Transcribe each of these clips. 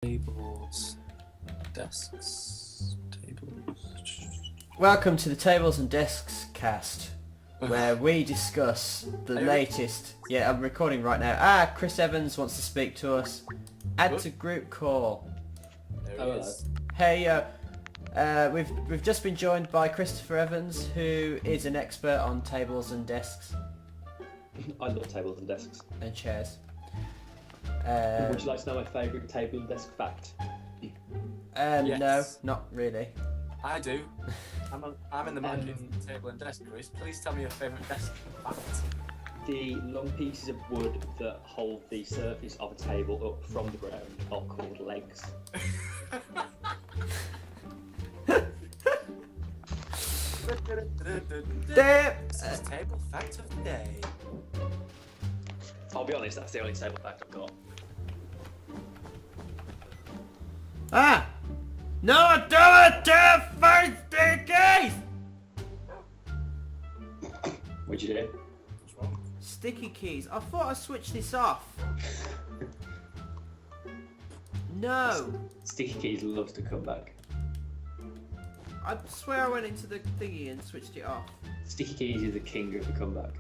Tables, desks, tables. Welcome to the Tables and Desks cast, where we discuss the latest... Yeah, I'm recording right now. Chris Evans wants to speak to us. Add to group call. There he is. Hey, we've just been joined by Christopher Evans, who is an expert on tables and desks I love tables and desks. and chairs. Would you like to know my favourite table and desk fact? Yes. No, not really. I do. I'm in the market for table and desk, Chris. Please tell me your favourite desk fact. The long pieces of wood that hold the surface of a table up from the ground are called legs. This is table fact of the day. I'll be honest, that's the only table fact I've got. No, do it to first stickies! What'd you do? What's wrong? Sticky keys. I thought I switched this off. No. Sticky keys loves to come back. I swear I went into the thingy and switched it off. Sticky keys is the king of the comeback.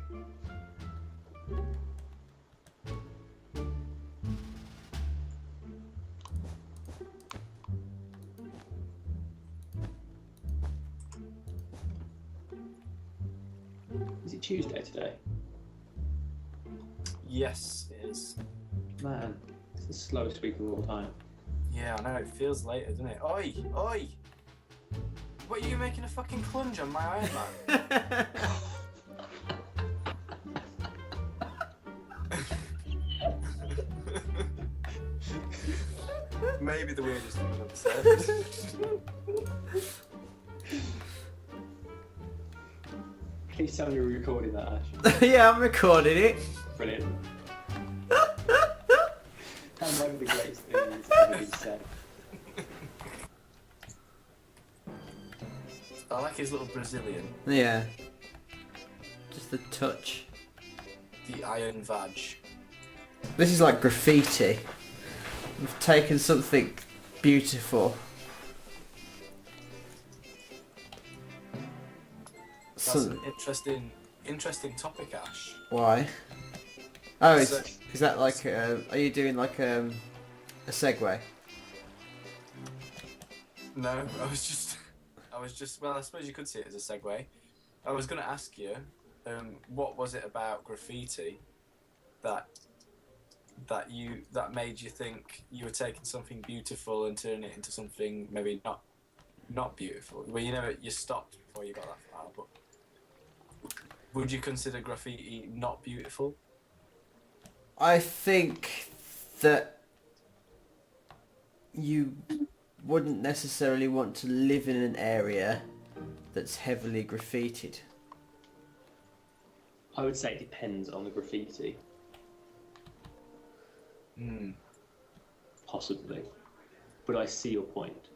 Is it Tuesday today? Yes, it is. Man, it's the slowest week of all time. Yeah, I know, it feels later, doesn't it? Oi! Oi! What, are you making a fucking clunge on my Iron Man? Maybe the weirdest thing I've said. Please tell me you're recording that, Ash. Yeah, I'm recording it. Brilliant. That might be the greatest thing that's ever been said. I like his little Brazilian, Yeah. Just the touch. the Iron Vag. This is like graffiti. We've taken something beautiful. That's an interesting topic, Ash. Why? Oh, So- is that like? Are you doing like a segue? No, I was just. Well, I suppose you could see it as a segue. I was going to ask you, what was it about graffiti that made you think you were taking something beautiful and turning it into something maybe not beautiful? Well, you stopped before you got that far, but would you consider graffiti not beautiful? I think that you wouldn't necessarily want to live in an area that's heavily graffitied. I would say it depends on the graffiti, possibly. But I see your point.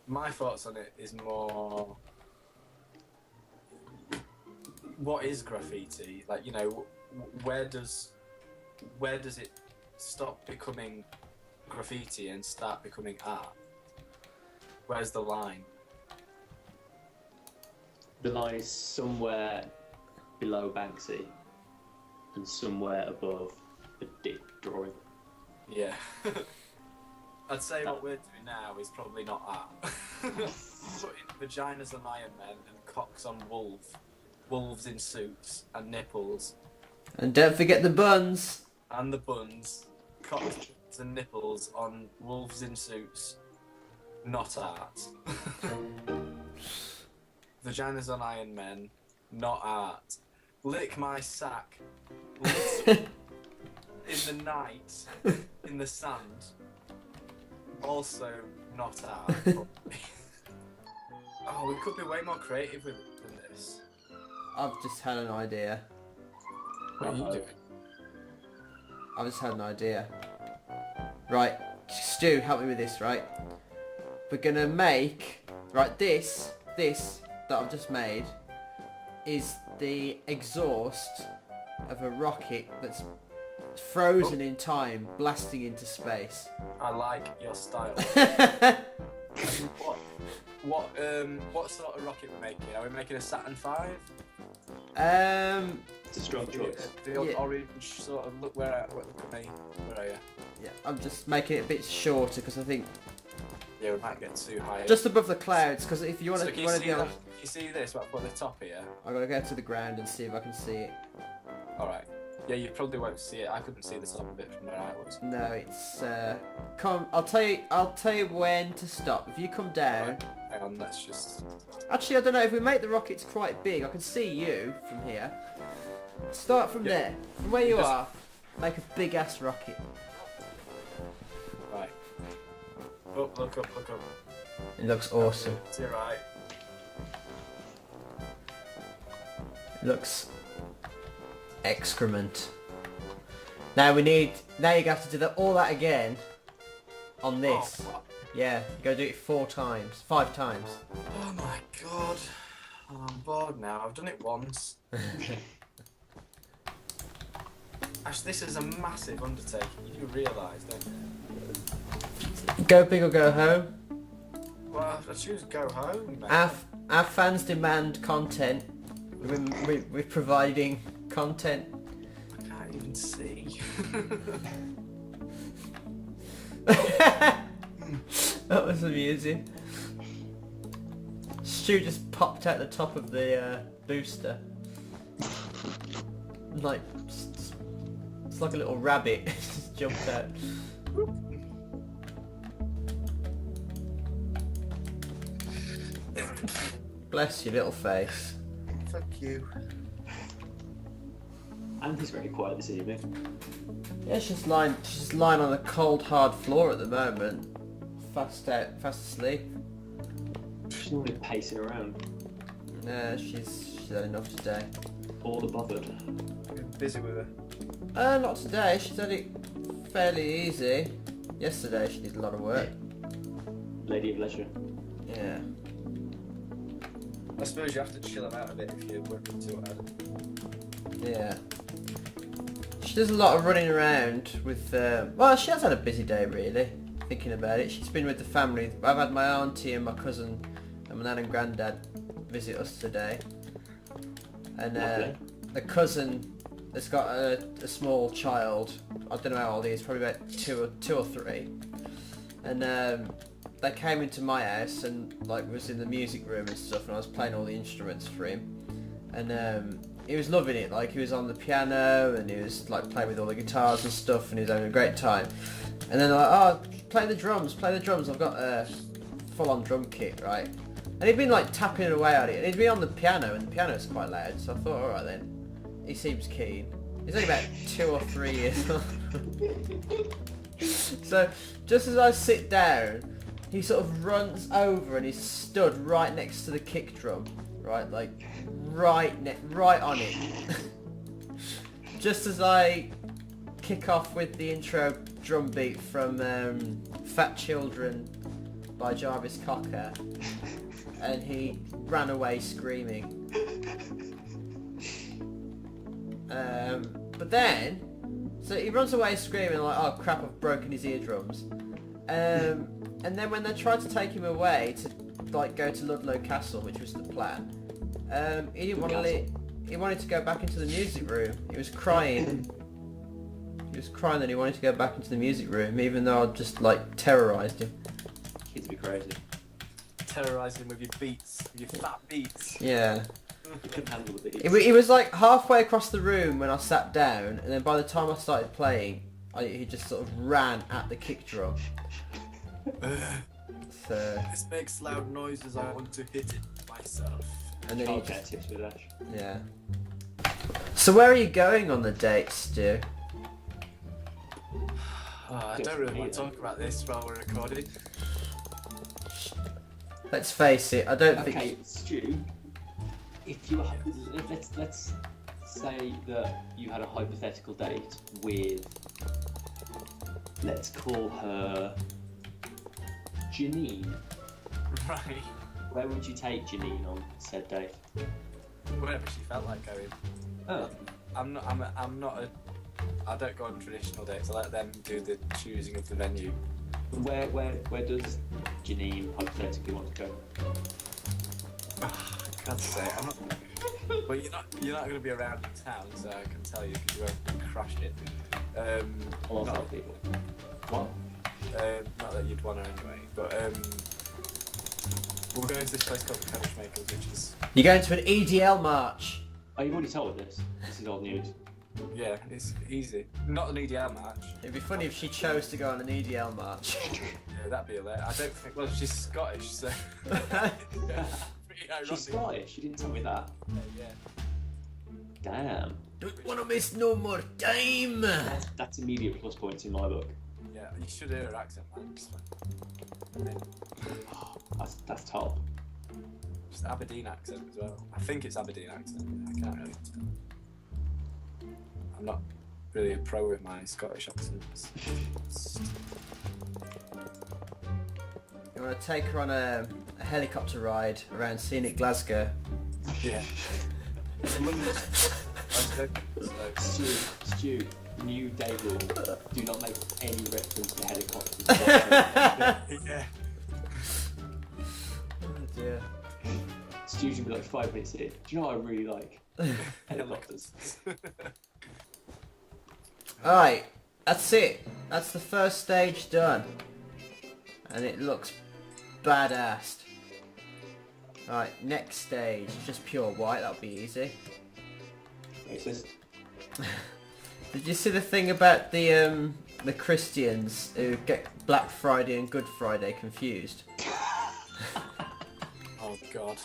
My thoughts on it is more, what is graffiti? Like, where does it stop becoming graffiti and start becoming art? Where's the line? The line is somewhere below Banksy and somewhere above a dick drawing. Yeah. I'd say what we're doing now is probably not art. Putting vaginas on Iron Men and cocks on wolves in suits and nipples And don't forget the buns. and the buns, cocks and nipples on wolves in suits, not art. Vaginas on Iron Men, not art. Lick my sack in the night, in the sand, also not art. Oh, we could be way more creative than this. I've just had an idea. What are you doing? I've just had an idea. Right, Stu, help me with this, right? We're gonna make, right, this that I've just made is the exhaust of a rocket that's frozen in time, blasting into space. I like your style. What sort of rocket we're making? Are we making a Saturn V? It's a strong choice. The orange sort of look. Look at me. Where are you? Yeah, I'm just making it a bit shorter because I think Yeah, we might get too high. just above the clouds. Because if you want So to, can you you want see to be on, that? You see this? What I put at the top here? I'm gonna go to the ground and see if I can see it. All right. Yeah, you probably won't see it. I couldn't see the top of it from where I was. No, it's come. I'll tell you when to stop. If you come down. Right. Hang on, let's just. Actually, I don't know. If we make the rockets quite big, I can see you from here. Start from there, from where you are. Make a big ass rocket. Right. Oh, look up. It looks awesome. It's all right. It looks excrement. Now you're gonna have to do all that again on this. Oh, what? Yeah, you gotta do it 5 times. Oh my god. I'm bored now. I've done it once. Actually, this is a massive undertaking. You do realise, don't you? Go big or go home. Well, I choose go home, mate. Our fans demand content. We're providing content. I can't even see. That was amusing. Stu just popped out the top of the booster. Like, it's like a little rabbit just jumped out. Bless your little face. Fuck you. Andy's very quiet this evening. Yeah, she's lying on the cold hard floor at the moment. Fast asleep. She's not been pacing around. Nah, she's had enough today. All the bothered. I've been busy with her. Not today. She's had it fairly easy. Yesterday she did a lot of work. Lady of leisure. Yeah. I suppose you have to chill them out a bit if you're working too hard. Yeah. She does a lot of running around with, well, she has had a busy day really, thinking about it. She's been with the family. I've had my auntie and my cousin and my nan and granddad visit us today. And the cousin has got a small child. I don't know how old he is, probably about two or three. And they came into my house and like was in the music room and stuff, and I was playing all the instruments for him. And he was loving it. Like he was on the piano and he was like playing with all the guitars and stuff, and he was having a great time. And then they're like, oh, play the drums. I've got a full-on drum kit, right? And he'd been like tapping away at it, and he'd be on the piano, and the piano's quite loud. So I thought, all right then, he seems keen. He's only about 2 or 3 years old. So just as I sit down, he sort of runs over and he's stood right next to the kick drum, right, like right on it. Just as I kick off with the intro drum beat from Fat Children by Jarvis Cocker, and he ran away screaming. But then, so he runs away screaming like, oh crap, I've broken his eardrums. And then when they tried to take him away to like go to Ludlow Castle, which was the plan, he didn't want to leave. He wanted to go back into the music room. He was crying. He was crying that he wanted to go back into the music room, even though I just like terrorised him. Kids be crazy. Terrorising him with your beats, with your fat beats. Yeah. You can handle the beats. He was like halfway across the room when I sat down, and then by the time I started playing, he just sort of ran at the kick drum. So, This makes loud noises. I want to hit it myself. and then he Childcare just, tips with Ash. yeah. So where are you going on the date, Stu? Oh, I don't really want to talk about this while we're recording. Let's face it, I don't Okay, think. Stu. If you let's say that you had a hypothetical date with, let's call her Janine. Right. Where would you take Janine on said date? Wherever she felt like going. Oh, I'm not I don't go on traditional dates. I let them do the choosing of the venue. Where does Janine hypothetically want to go? God's sake, I'm not. Well, you're not going to be around in town, so I can tell you because you won't crash it. A lot not, of people. What? Not that you'd want to anyway, but we'll go to this place called the Coachmakers, which is You're going to an EDL march. Oh, you've already told this. This is old news. yeah, it's easy. Not an EDL match. It'd be funny if she chose to go on an EDL march. Yeah, that'd be hilarious. I don't think. Well, she's Scottish, so. Yeah, pretty ironic. She's Scottish. You didn't tell me that. Yeah. Damn. Don't want to miss no more time. That's immediate plus points in my book. Yeah, you should hear her accent, man. That's top. Just Aberdeen accent as well. I think it's Aberdeen accent. I can't really tell. I'm not really a pro with my Scottish accents. You want to take her on a helicopter ride around scenic Glasgow? Yeah. Stu, new day rule. Do not make any reference to helicopters. Yeah. Oh dear. Stu's gonna be like 5 minutes in. Do you know what I really like? Helicopters. Alright, that's it. That's the first stage done. And it looks badass. Right, next stage, just pure white, that'll be easy. Racist. Did you see the thing about the Christians who get Black Friday and Good Friday confused? Oh God.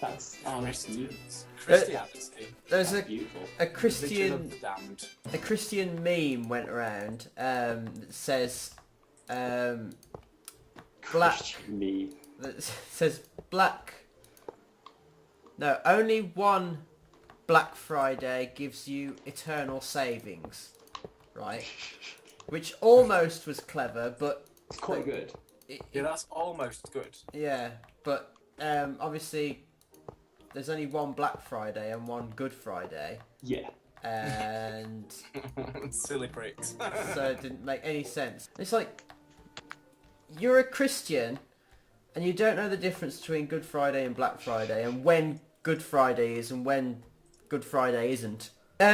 That's Christians. Christianity. There's a beautiful. Religion of the damned. a Christian meme went around that says black Me. that says black. No, only one Black Friday gives you eternal savings, right? Which almost was clever, but It's quite good. Yeah, that's almost good. yeah, but obviously there's only one Black Friday and one Good Friday, Yeah. and Silly pricks. so it didn't make any sense. It's like, you're a Christian and you don't know the difference between Good Friday and Black Friday and when Good Friday is and when Good Friday isn't.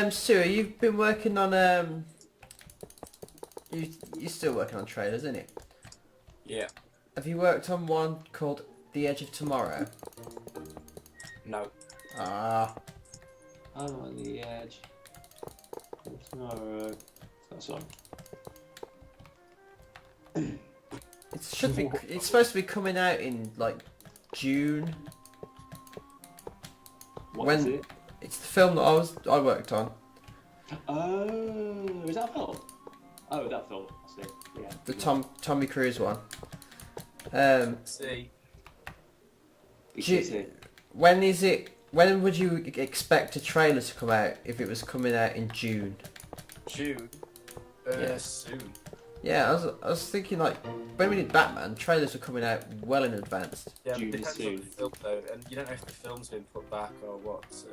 Stu, you've been working on you're still working on trailers, isn't it? Yeah. Have you worked on one called The Edge of Tomorrow? No. Ah, I'm on the edge. Tomorrow. That's on. it should be. It's supposed to be coming out in like June. What When- is it? It's the film that I worked on. Oh, is that a film? Oh, that film. I see. Yeah. The Tommy Cruise one. See. When is it? When would you expect a trailer to come out if it was coming out in June? June. Yeah. Soon. Yeah, I was thinking like when we did Batman, trailers were coming out well in advance. Yeah, June but it depends on soon. the film though, and you don't know if the film's been put back or what, so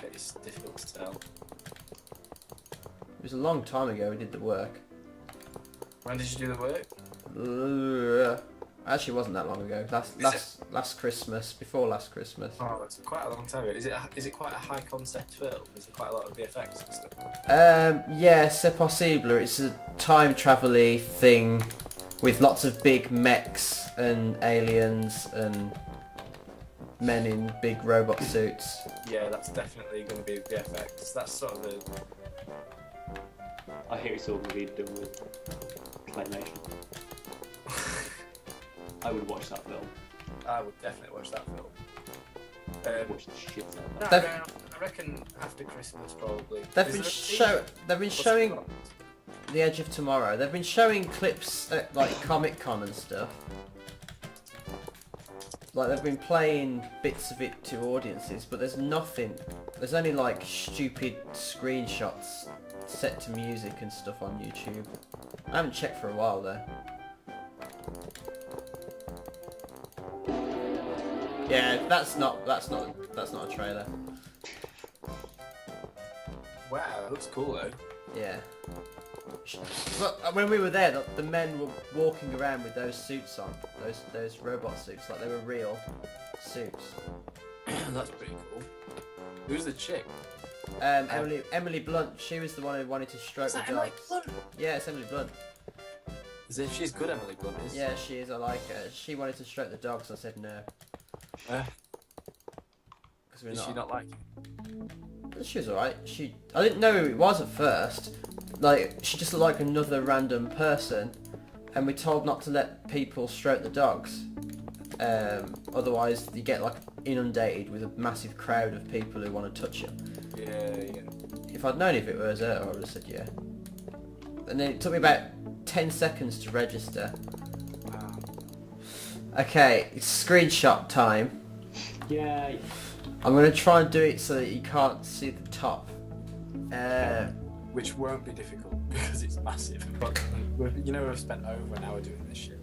it's difficult to tell. It was a long time ago we did the work. When did you do the work? Actually, it wasn't that long ago. Last Christmas, before last Christmas. Oh, that's quite a long time ago. Is it quite a high concept film? Is it quite a lot of VFX and stuff? Yeah, c'est possible. It's a time travel-y thing with lots of big mechs and aliens and men in big robot suits. Yeah, that's definitely going to be VFX. That's sort of the... I hear it's all going to be done with claymation. I would watch that film. I would definitely watch that film. Watch the shit out of No, that. I reckon after Christmas probably. They've Is been there a they've been What's it showing called? The Edge of Tomorrow. They've been showing clips at like Comic-Con and stuff. Like they've been playing bits of it to audiences, but there's nothing. There's only like stupid screenshots set to music and stuff on YouTube. I haven't checked for a while though. Yeah, that's not a trailer. Wow, It looks cool though. Yeah. But when we were there, the men were walking around with those suits on, those robot suits, like they were real suits. That's pretty cool. Who's the chick? Emily Blunt. She was the one who wanted to stroke Is the that dogs. Emily Blunt? Yeah, it's Emily Blunt. As if she's good, Emily Blunt is. Yeah, she is. I like her. She wanted to stroke the dogs. I said no. We're Does she not like it? She was alright. I didn't know who it was at first. Like, she just looked like another random person, and we're told not to let people stroke the dogs. Otherwise, you get like inundated with a massive crowd of people who want to touch you. Yeah. If I'd known if it was her, I would have said yeah. And then it took me about 10 seconds to register. Wow. Okay, it's screenshot time. Yay. I'm going to try and do it so that you can't see the top. Which won't be difficult because it's massive. But we've spent over an hour doing this shit.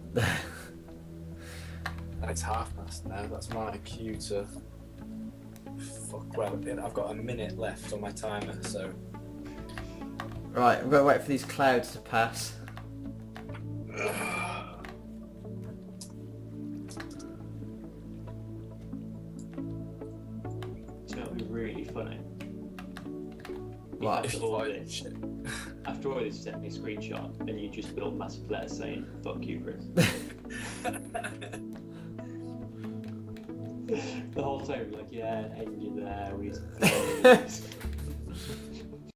And it's past now. That's my cue to. Fuck. Well, I've got a minute left on my timer, so. Right, I'm going to wait for these clouds to pass. It'll be really funny. What? After all this, you sent me a screenshot and you just built massive letters saying "fuck you, Chris." The whole time, like, yeah, and you're there.